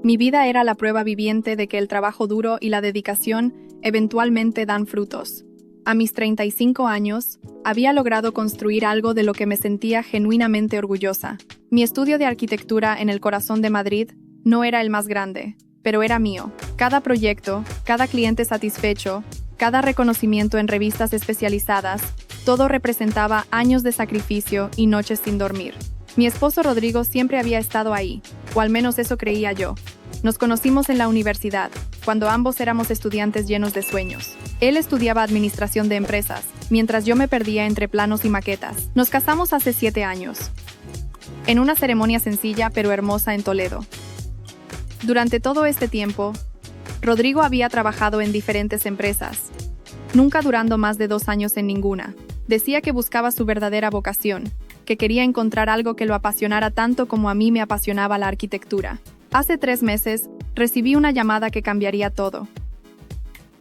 Mi vida era la prueba viviente de que el trabajo duro y la dedicación eventualmente dan frutos. A mis 35 años, había logrado construir algo de lo que me sentía genuinamente orgullosa. Mi estudio de arquitectura en el corazón de Madrid no era el más grande, pero era mío. Cada proyecto, cada cliente satisfecho, cada reconocimiento en revistas especializadas, todo representaba años de sacrificio y noches sin dormir. Mi esposo Rodrigo siempre había estado ahí, o al menos eso creía yo. Nos conocimos en la universidad, cuando ambos éramos estudiantes llenos de sueños. Él estudiaba administración de empresas, mientras yo me perdía entre planos y maquetas. Nos casamos hace 7 años, en una ceremonia sencilla pero hermosa en Toledo. Durante todo este tiempo, Rodrigo había trabajado en diferentes empresas, nunca durando más de 2 años en ninguna. Decía que buscaba su verdadera vocación, que quería encontrar algo que lo apasionara tanto como a mí me apasionaba la arquitectura. Hace 3 meses, recibí una llamada que cambiaría todo.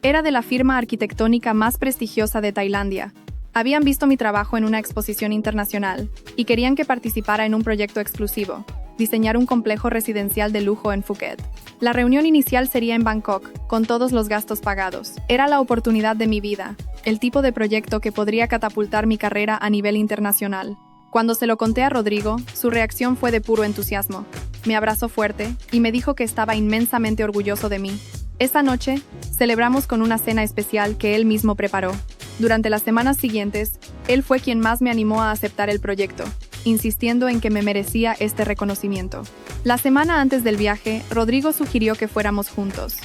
Era de la firma arquitectónica más prestigiosa de Tailandia. Habían visto mi trabajo en una exposición internacional y querían que participara en un proyecto exclusivo, diseñar un complejo residencial de lujo en Phuket. La reunión inicial sería en Bangkok, con todos los gastos pagados. Era la oportunidad de mi vida, el tipo de proyecto que podría catapultar mi carrera a nivel internacional. Cuando se lo conté a Rodrigo, su reacción fue de puro entusiasmo. Me abrazó fuerte y me dijo que estaba inmensamente orgulloso de mí. Esa noche, celebramos con una cena especial que él mismo preparó. Durante las semanas siguientes, él fue quien más me animó a aceptar el proyecto, insistiendo en que me merecía este reconocimiento. La semana antes del viaje, Rodrigo sugirió que fuéramos juntos.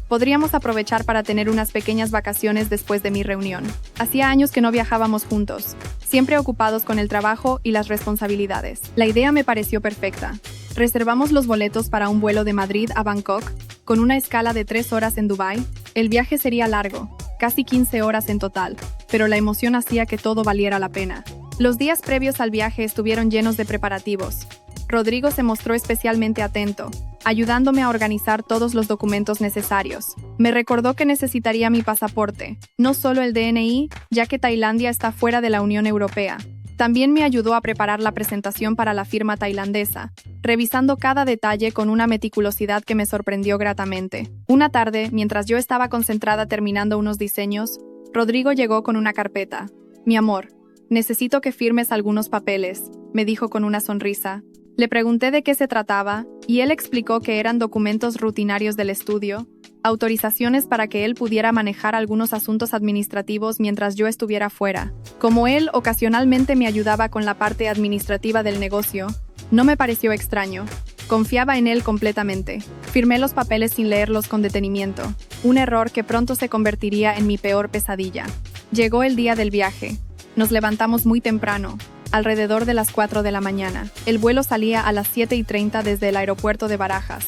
Podríamos aprovechar para tener unas pequeñas vacaciones después de mi reunión. Hacía años que no viajábamos juntos, siempre ocupados con el trabajo y las responsabilidades. La idea me pareció perfecta. Reservamos los boletos para un vuelo de Madrid a Bangkok, con una escala de 3 horas en Dubái. El viaje sería largo, casi 15 horas en total, pero la emoción hacía que todo valiera la pena. Los días previos al viaje estuvieron llenos de preparativos. Rodrigo se mostró especialmente atento, ayudándome a organizar todos los documentos necesarios. Me recordó que necesitaría mi pasaporte, no solo el DNI, ya que Tailandia está fuera de la Unión Europea. También me ayudó a preparar la presentación para la firma tailandesa, revisando cada detalle con una meticulosidad que me sorprendió gratamente. Una tarde, mientras yo estaba concentrada terminando unos diseños, Rodrigo llegó con una carpeta. «Mi amor, necesito que firmes algunos papeles», me dijo con una sonrisa. Le pregunté de qué se trataba, y él explicó que eran documentos rutinarios del estudio, autorizaciones para que él pudiera manejar algunos asuntos administrativos mientras yo estuviera fuera. Como él ocasionalmente me ayudaba con la parte administrativa del negocio, no me pareció extraño. Confiaba en él completamente. Firmé los papeles sin leerlos con detenimiento, un error que pronto se convertiría en mi peor pesadilla. Llegó el día del viaje. Nos levantamos muy temprano, alrededor de las 4 de la mañana. El vuelo salía a las 7:30 desde el aeropuerto de Barajas.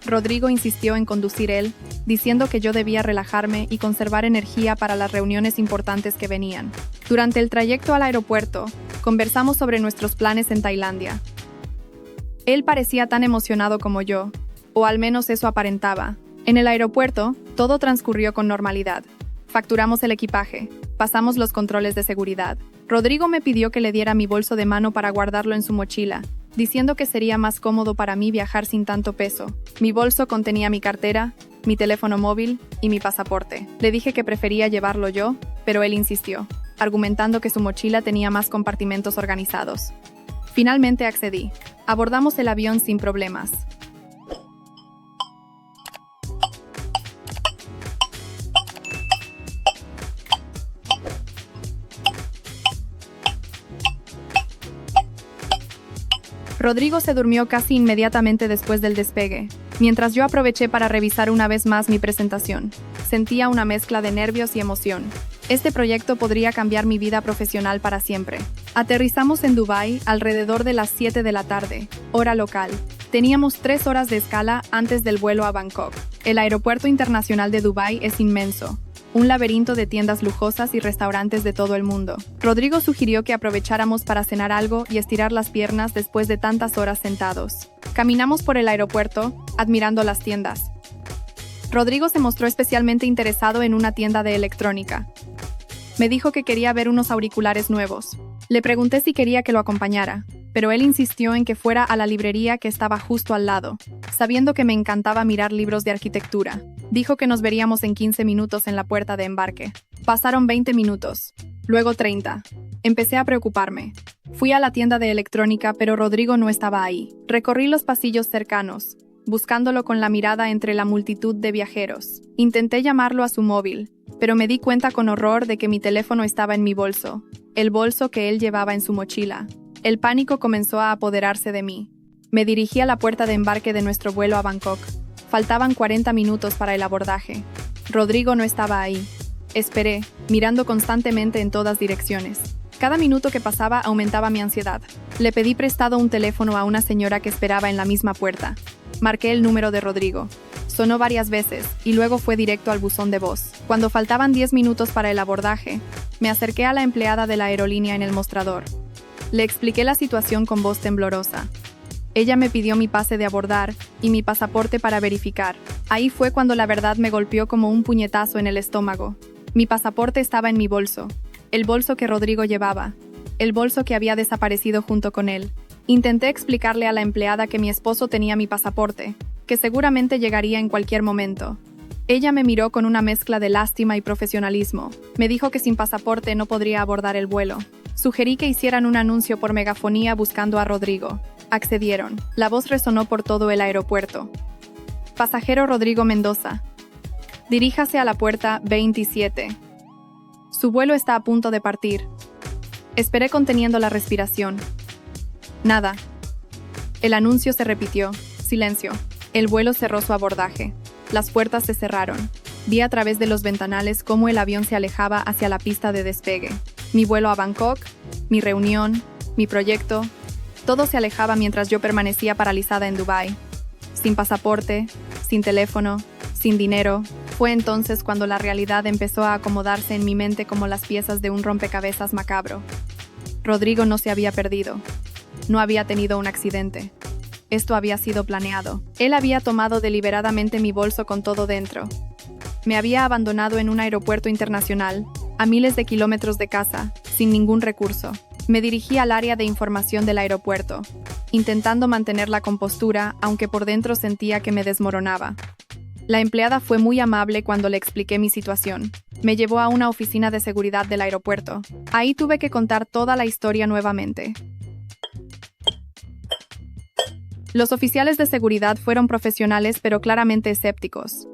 Rodrigo insistió en conducir él, diciendo que yo debía relajarme y conservar energía para las reuniones importantes que venían. Durante el trayecto al aeropuerto, conversamos sobre nuestros planes en Tailandia. Él parecía tan emocionado como yo, o al menos eso aparentaba. En el aeropuerto, todo transcurrió con normalidad. Facturamos el equipaje, pasamos los controles de seguridad. Rodrigo me pidió que le diera mi bolso de mano para guardarlo en su mochila, diciendo que sería más cómodo para mí viajar sin tanto peso. Mi bolso contenía mi cartera, mi teléfono móvil y mi pasaporte. Le dije que prefería llevarlo yo, pero él insistió, argumentando que su mochila tenía más compartimentos organizados. Finalmente accedí. Abordamos el avión sin problemas. Rodrigo se durmió casi inmediatamente después del despegue, mientras yo aproveché para revisar una vez más mi presentación. Sentía una mezcla de nervios y emoción. Este proyecto podría cambiar mi vida profesional para siempre. Aterrizamos en Dubái alrededor de las 7 de la tarde, hora local. Teníamos 3 horas de escala antes del vuelo a Bangkok. El aeropuerto internacional de Dubái es inmenso, un laberinto de tiendas lujosas y restaurantes de todo el mundo. Rodrigo sugirió que aprovecháramos para cenar algo y estirar las piernas después de tantas horas sentados. Caminamos por el aeropuerto, admirando las tiendas. Rodrigo se mostró especialmente interesado en una tienda de electrónica. Me dijo que quería ver unos auriculares nuevos. Le pregunté si quería que lo acompañara. pero él insistió en que fuera a la librería que estaba justo al lado, sabiendo que me encantaba mirar libros de arquitectura. Dijo que nos veríamos en 15 minutos en la puerta de embarque. Pasaron 20 minutos, luego 30. Empecé a preocuparme. Fui a la tienda de electrónica, pero Rodrigo no estaba ahí. Recorrí los pasillos cercanos, buscándolo con la mirada entre la multitud de viajeros. Intenté llamarlo a su móvil, pero me di cuenta con horror de que mi teléfono estaba en mi bolso, el bolso que él llevaba en su mochila. El pánico comenzó a apoderarse de mí. Me dirigí a la puerta de embarque de nuestro vuelo a Bangkok. Faltaban 40 minutos para el abordaje. Rodrigo no estaba ahí. Esperé, mirando constantemente en todas direcciones. Cada minuto que pasaba aumentaba mi ansiedad. Le pedí prestado un teléfono a una señora que esperaba en la misma puerta. Marqué el número de Rodrigo. Sonó varias veces y luego fue directo al buzón de voz. Cuando faltaban 10 minutos para el abordaje, me acerqué a la empleada de la aerolínea en el mostrador. Le expliqué la situación con voz temblorosa. Ella me pidió mi pase de abordar y mi pasaporte para verificar. Ahí fue cuando la verdad me golpeó como un puñetazo en el estómago. Mi pasaporte estaba en mi bolso, el bolso que Rodrigo llevaba, el bolso que había desaparecido junto con él. Intenté explicarle a la empleada que mi esposo tenía mi pasaporte, que seguramente llegaría en cualquier momento. Ella me miró con una mezcla de lástima y profesionalismo. Me dijo que sin pasaporte no podría abordar el vuelo. Sugerí que hicieran un anuncio por megafonía buscando a Rodrigo. Accedieron. La voz resonó por todo el aeropuerto. Pasajero Rodrigo Mendoza. Diríjase a la puerta 27. Su vuelo está a punto de partir. Esperé conteniendo la respiración. Nada. El anuncio se repitió. Silencio. El vuelo cerró su abordaje. Las puertas se cerraron. Vi a través de los ventanales cómo el avión se alejaba hacia la pista de despegue. Mi vuelo a Bangkok, mi reunión, mi proyecto, todo se alejaba mientras yo permanecía paralizada en Dubái. Sin pasaporte, sin teléfono, sin dinero. Fue entonces cuando la realidad empezó a acomodarse en mi mente como las piezas de un rompecabezas macabro. Rodrigo no se había perdido. No había tenido un accidente. Esto había sido planeado. Él había tomado deliberadamente mi bolso con todo dentro. Me había abandonado en un aeropuerto internacional, a miles de kilómetros de casa, sin ningún recurso. Me dirigí al área de información del aeropuerto, intentando mantener la compostura, aunque por dentro sentía que me desmoronaba. La empleada fue muy amable cuando le expliqué mi situación. Me llevó a una oficina de seguridad del aeropuerto. Ahí tuve que contar toda la historia nuevamente. Los oficiales de seguridad fueron profesionales pero claramente escépticos.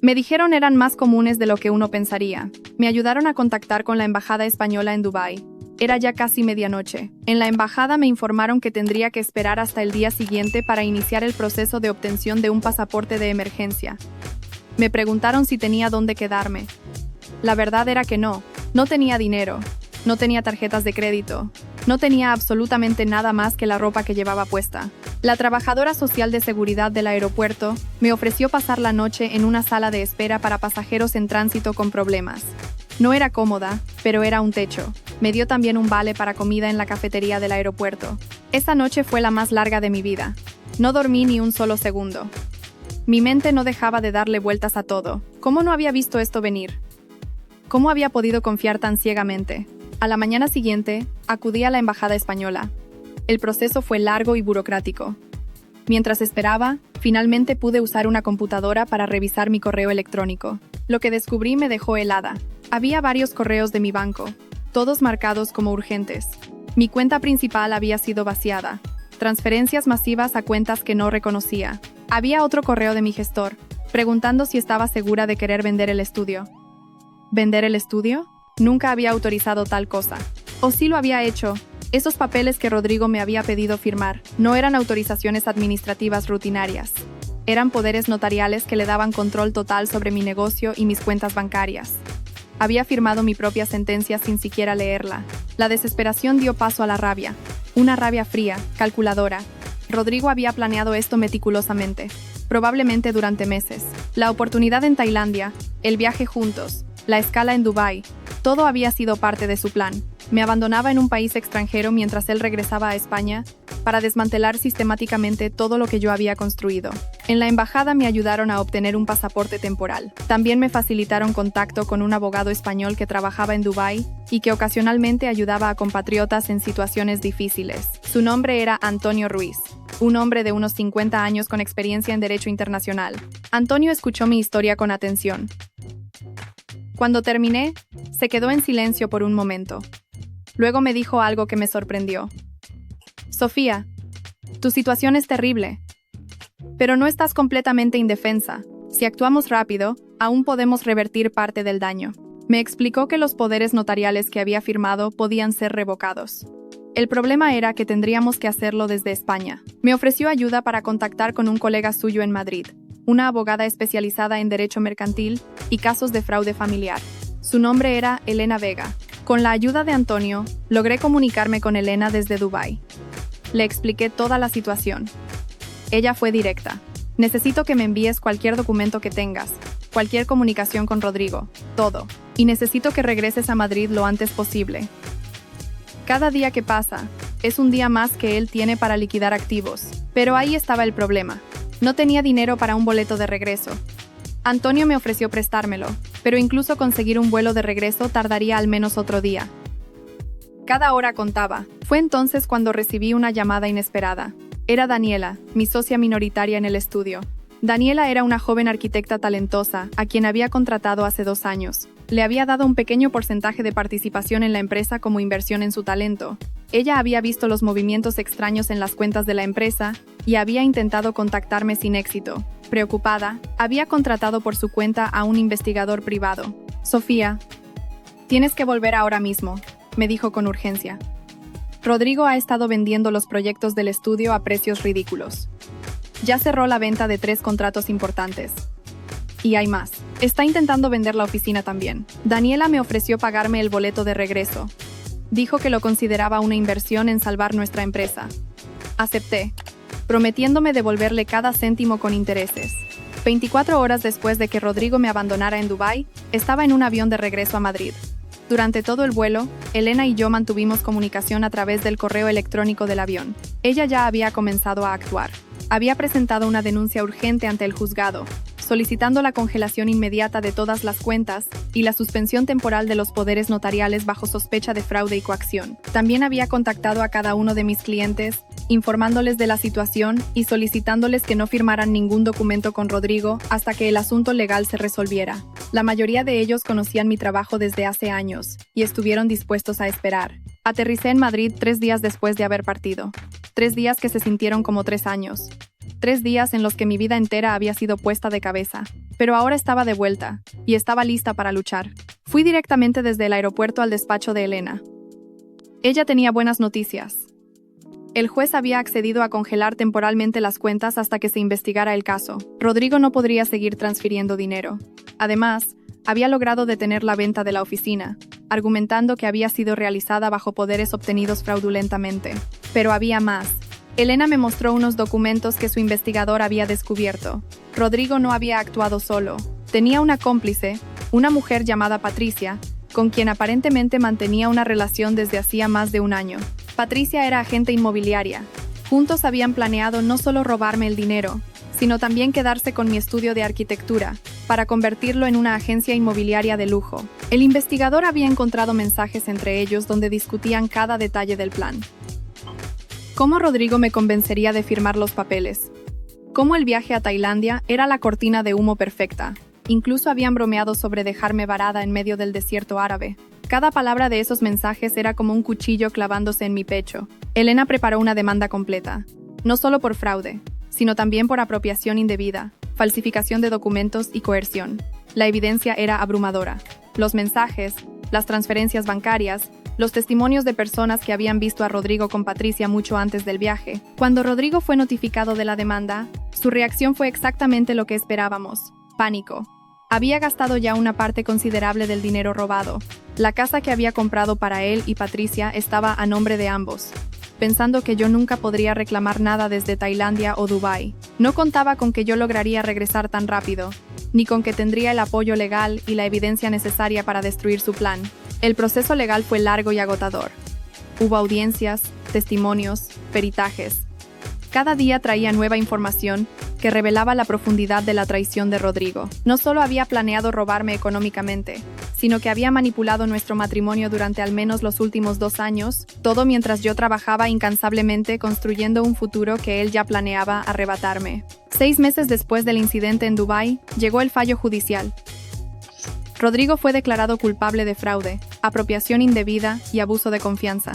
Me dijeron eran más comunes de lo que uno pensaría. Me ayudaron a contactar con la embajada española en Dubái. Era ya casi medianoche. En la embajada me informaron que tendría que esperar hasta el día siguiente para iniciar el proceso de obtención de un pasaporte de emergencia. Me preguntaron si tenía dónde quedarme. La verdad era que no tenía dinero, no tenía tarjetas de crédito, no tenía absolutamente nada más que la ropa que llevaba puesta. La trabajadora social de seguridad del aeropuerto me ofreció pasar la noche en una sala de espera para pasajeros en tránsito con problemas. No era cómoda, pero era un techo. Me dio también un vale para comida en la cafetería del aeropuerto. Esa noche fue la más larga de mi vida. No dormí ni un solo segundo. Mi mente no dejaba de darle vueltas a todo. ¿Cómo no había visto esto venir? ¿Cómo había podido confiar tan ciegamente? A la mañana siguiente, acudí a la embajada española. El proceso fue largo y burocrático. Mientras esperaba, finalmente pude usar una computadora para revisar mi correo electrónico. Lo que descubrí me dejó helada. Había varios correos de mi banco, todos marcados como urgentes. Mi cuenta principal había sido vaciada. Transferencias masivas a cuentas que no reconocía. Había otro correo de mi gestor, preguntando si estaba segura de querer vender el estudio. ¿Vender el estudio? Nunca había autorizado tal cosa. ¿O sí lo había hecho? Esos papeles que Rodrigo me había pedido firmar no eran autorizaciones administrativas rutinarias. Eran poderes notariales que le daban control total sobre mi negocio y mis cuentas bancarias. Había firmado mi propia sentencia sin siquiera leerla. La desesperación dio paso a la rabia. Una rabia fría, calculadora. Rodrigo había planeado esto meticulosamente, probablemente durante meses. La oportunidad en Tailandia, el viaje juntos, la escala en Dubái, todo había sido parte de su plan. Me abandonaba en un país extranjero mientras él regresaba a España para desmantelar sistemáticamente todo lo que yo había construido. En la embajada me ayudaron a obtener un pasaporte temporal. También me facilitaron contacto con un abogado español que trabajaba en Dubái y que ocasionalmente ayudaba a compatriotas en situaciones difíciles. Su nombre era Antonio Ruiz, un hombre de unos 50 años con experiencia en derecho internacional. Antonio escuchó mi historia con atención. Cuando terminé, se quedó en silencio por un momento. Luego me dijo algo que me sorprendió. Sofía, tu situación es terrible. Pero no estás completamente indefensa. Si actuamos rápido, aún podemos revertir parte del daño. Me explicó que los poderes notariales que había firmado podían ser revocados. El problema era que tendríamos que hacerlo desde España. Me ofreció ayuda para contactar con un colega suyo en Madrid, una abogada especializada en derecho mercantil y casos de fraude familiar. Su nombre era Elena Vega. Con la ayuda de Antonio, logré comunicarme con Elena desde Dubái. Le expliqué toda la situación. Ella fue directa. Necesito que me envíes cualquier documento que tengas, cualquier comunicación con Rodrigo, todo. Y necesito que regreses a Madrid lo antes posible. Cada día que pasa, es un día más que él tiene para liquidar activos. Pero ahí estaba el problema. No tenía dinero para un boleto de regreso. Antonio me ofreció prestármelo, pero incluso conseguir un vuelo de regreso tardaría al menos otro día. Cada hora contaba. Fue entonces cuando recibí una llamada inesperada. Era Daniela, mi socia minoritaria en el estudio. Daniela era una joven arquitecta talentosa, a quien había contratado hace 2 años. Le había dado un pequeño porcentaje de participación en la empresa como inversión en su talento. Ella había visto los movimientos extraños en las cuentas de la empresa y había intentado contactarme sin éxito. Preocupada, había contratado por su cuenta a un investigador privado. Sofía, tienes que volver ahora mismo, me dijo con urgencia. Rodrigo ha estado vendiendo los proyectos del estudio a precios ridículos. Ya cerró la venta de 3 contratos importantes. Y hay más. Está intentando vender la oficina también. Daniela me ofreció pagarme el boleto de regreso. Dijo que lo consideraba una inversión en salvar nuestra empresa. Acepté, prometiéndome devolverle cada céntimo con intereses. 24 horas después de que Rodrigo me abandonara en Dubái, estaba en un avión de regreso a Madrid. Durante todo el vuelo, Elena y yo mantuvimos comunicación a través del correo electrónico del avión. Ella ya había comenzado a actuar. Había presentado una denuncia urgente ante el juzgado, solicitando la congelación inmediata de todas las cuentas y la suspensión temporal de los poderes notariales bajo sospecha de fraude y coacción. También había contactado a cada uno de mis clientes, informándoles de la situación y solicitándoles que no firmaran ningún documento con Rodrigo hasta que el asunto legal se resolviera. La mayoría de ellos conocían mi trabajo desde hace años y estuvieron dispuestos a esperar. Aterricé en Madrid 3 días después de haber partido. 3 días que se sintieron como 3 años. 3 días en los que mi vida entera había sido puesta de cabeza. Pero ahora estaba de vuelta, y estaba lista para luchar. Fui directamente desde el aeropuerto al despacho de Elena. Ella tenía buenas noticias. El juez había accedido a congelar temporalmente las cuentas hasta que se investigara el caso. Rodrigo no podría seguir transfiriendo dinero. Además, había logrado detener la venta de la oficina, argumentando que había sido realizada bajo poderes obtenidos fraudulentamente. Pero había más. Elena me mostró unos documentos que su investigador había descubierto. Rodrigo no había actuado solo. Tenía una cómplice, una mujer llamada Patricia, con quien aparentemente mantenía una relación desde hacía más de 1 año. Patricia era agente inmobiliaria. Juntos habían planeado no solo robarme el dinero, sino también quedarse con mi estudio de arquitectura, para convertirlo en una agencia inmobiliaria de lujo. El investigador había encontrado mensajes entre ellos donde discutían cada detalle del plan. ¿Cómo Rodrigo me convencería de firmar los papeles? ¿Cómo el viaje a Tailandia era la cortina de humo perfecta? Incluso habían bromeado sobre dejarme varada en medio del desierto árabe. Cada palabra de esos mensajes era como un cuchillo clavándose en mi pecho. Elena preparó una demanda completa, no solo por fraude, sino también por apropiación indebida, falsificación de documentos y coerción. La evidencia era abrumadora. Los mensajes, las transferencias bancarias, los testimonios de personas que habían visto a Rodrigo con Patricia mucho antes del viaje. Cuando Rodrigo fue notificado de la demanda, su reacción fue exactamente lo que esperábamos: pánico. Había gastado ya una parte considerable del dinero robado. La casa que había comprado para él y Patricia estaba a nombre de ambos, pensando que yo nunca podría reclamar nada desde Tailandia o Dubái. No contaba con que yo lograría regresar tan rápido, ni con que tendría el apoyo legal y la evidencia necesaria para destruir su plan. El proceso legal fue largo y agotador. Hubo audiencias, testimonios, peritajes. Cada día traía nueva información que revelaba la profundidad de la traición de Rodrigo. No solo había planeado robarme económicamente, sino que había manipulado nuestro matrimonio durante al menos los últimos 2 años, todo mientras yo trabajaba incansablemente construyendo un futuro que él ya planeaba arrebatarme. 6 meses después del incidente en Dubái, llegó el fallo judicial. Rodrigo fue declarado culpable de fraude, apropiación indebida y abuso de confianza.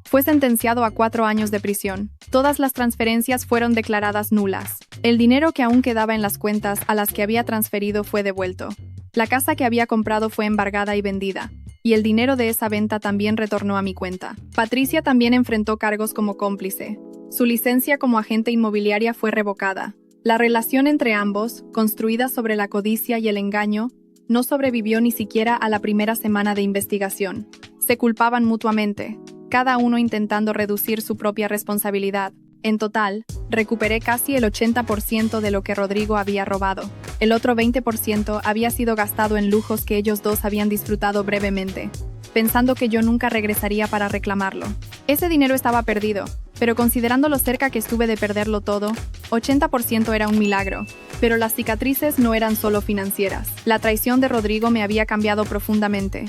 Fue sentenciado a 4 años de prisión. Todas las transferencias fueron declaradas nulas. El dinero que aún quedaba en las cuentas a las que había transferido fue devuelto. La casa que había comprado fue embargada y vendida, y el dinero de esa venta también retornó a mi cuenta. Patricia también enfrentó cargos como cómplice. Su licencia como agente inmobiliaria fue revocada. La relación entre ambos, construida sobre la codicia y el engaño, no sobrevivió ni siquiera a la primera semana de investigación. Se culpaban mutuamente, cada uno intentando reducir su propia responsabilidad. En total, recuperé casi el 80% de lo que Rodrigo había robado. El otro 20% había sido gastado en lujos que ellos dos habían disfrutado brevemente, pensando que yo nunca regresaría para reclamarlo. Ese dinero estaba perdido, pero considerando lo cerca que estuve de perderlo todo, 80% era un milagro. Pero las cicatrices no eran solo financieras. La traición de Rodrigo me había cambiado profundamente.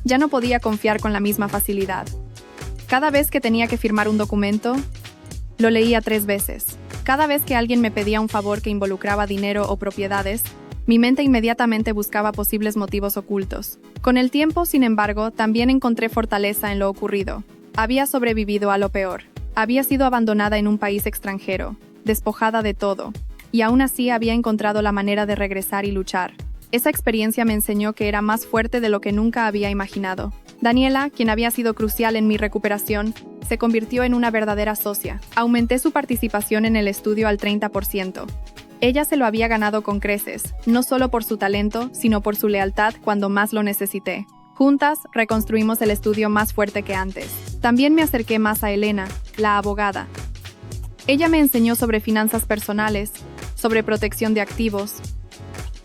Ya no podía confiar con la misma facilidad. Cada vez que tenía que firmar un documento, lo leía 3 veces. Cada vez que alguien me pedía un favor que involucraba dinero o propiedades, mi mente inmediatamente buscaba posibles motivos ocultos. Con el tiempo, sin embargo, también encontré fortaleza en lo ocurrido. Había sobrevivido a lo peor. Había sido abandonada en un país extranjero, despojada de todo, y aún así había encontrado la manera de regresar y luchar. Esa experiencia me enseñó que era más fuerte de lo que nunca había imaginado. Daniela, quien había sido crucial en mi recuperación, se convirtió en una verdadera socia. Aumenté su participación en el estudio al 30%. Ella se lo había ganado con creces, no solo por su talento, sino por su lealtad cuando más lo necesité. Juntas, reconstruimos el estudio más fuerte que antes. También me acerqué más a Elena, la abogada. Ella me enseñó sobre finanzas personales, sobre protección de activos,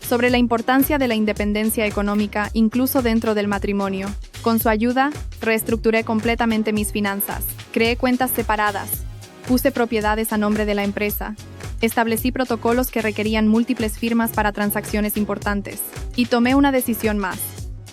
sobre la importancia de la independencia económica incluso dentro del matrimonio. Con su ayuda, reestructuré completamente mis finanzas. Creé cuentas separadas. Puse propiedades a nombre de la empresa. Establecí protocolos que requerían múltiples firmas para transacciones importantes. Y tomé una decisión más.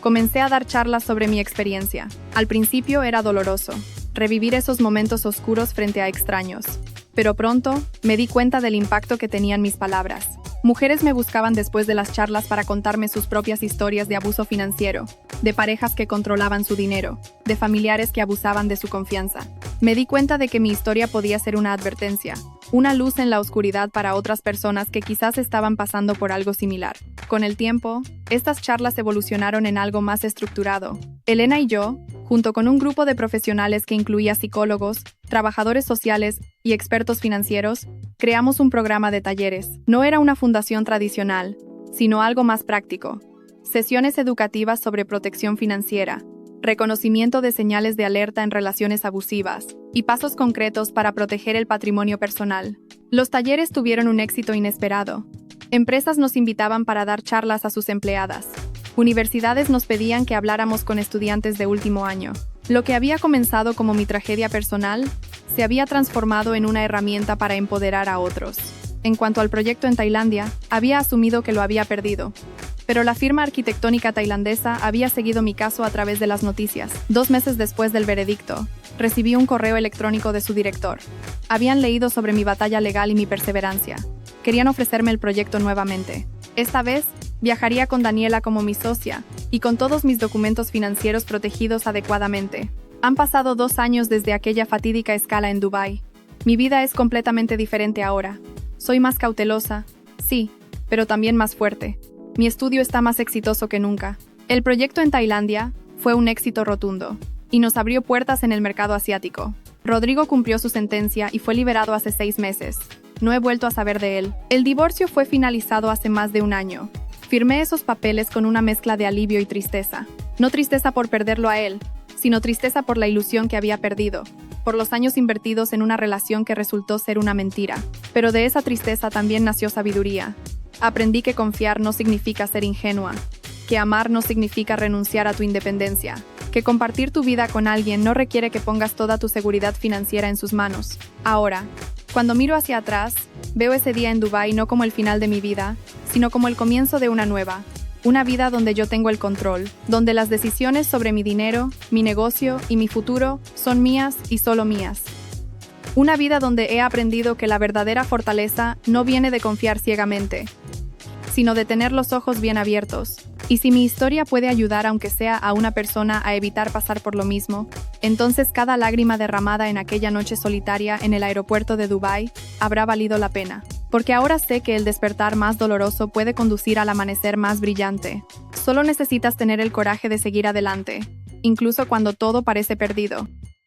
Comencé a dar charlas sobre mi experiencia. Al principio era doloroso, revivir esos momentos oscuros frente a extraños. Pero pronto, me di cuenta del impacto que tenían mis palabras. Mujeres me buscaban después de las charlas para contarme sus propias historias de abuso financiero, de parejas que controlaban su dinero, de familiares que abusaban de su confianza. Me di cuenta de que mi historia podía ser una advertencia, una luz en la oscuridad para otras personas que quizás estaban pasando por algo similar. Con el tiempo, estas charlas evolucionaron en algo más estructurado. Elena y yo, junto con un grupo de profesionales que incluía psicólogos, trabajadores sociales y expertos financieros, creamos un programa de talleres. No era una fundación tradicional, sino algo más práctico. Sesiones educativas sobre protección financiera, reconocimiento de señales de alerta en relaciones abusivas y pasos concretos para proteger el patrimonio personal. Los talleres tuvieron un éxito inesperado. Empresas nos invitaban para dar charlas a sus empleadas. Universidades nos pedían que habláramos con estudiantes de último año. Lo que había comenzado como mi tragedia personal se había transformado en una herramienta para empoderar a otros. En cuanto al proyecto en Tailandia, había asumido que lo había perdido. Pero la firma arquitectónica tailandesa había seguido mi caso a través de las noticias. 2 meses después del veredicto, recibí un correo electrónico de su director. Habían leído sobre mi batalla legal y mi perseverancia. Querían ofrecerme el proyecto nuevamente. Esta vez, viajaría con Daniela como mi socia, y con todos mis documentos financieros protegidos adecuadamente. Han pasado 2 años desde aquella fatídica escala en Dubái. Mi vida es completamente diferente ahora. Soy más cautelosa, sí, pero también más fuerte. Mi estudio está más exitoso que nunca. El proyecto en Tailandia fue un éxito rotundo, y nos abrió puertas en el mercado asiático. Rodrigo cumplió su sentencia y fue liberado hace 6 meses. No he vuelto a saber de él. El divorcio fue finalizado hace más de 1 año. Firmé esos papeles con una mezcla de alivio y tristeza. No tristeza por perderlo a él, sino tristeza por la ilusión que había perdido, por los años invertidos en una relación que resultó ser una mentira. Pero de esa tristeza también nació sabiduría. Aprendí que confiar no significa ser ingenua, que amar no significa renunciar a tu independencia, que compartir tu vida con alguien no requiere que pongas toda tu seguridad financiera en sus manos. Ahora, cuando miro hacia atrás, veo ese día en Dubái no como el final de mi vida, sino como el comienzo de una nueva. Una vida donde yo tengo el control, donde las decisiones sobre mi dinero, mi negocio y mi futuro son mías y solo mías. Una vida donde he aprendido que la verdadera fortaleza no viene de confiar ciegamente, sino de tener los ojos bien abiertos. Y si mi historia puede ayudar aunque sea a una persona a evitar pasar por lo mismo, entonces cada lágrima derramada en aquella noche solitaria en el aeropuerto de Dubái habrá valido la pena. Porque ahora sé que el despertar más doloroso puede conducir al amanecer más brillante. Solo necesitas tener el coraje de seguir adelante, incluso cuando todo parece perdido.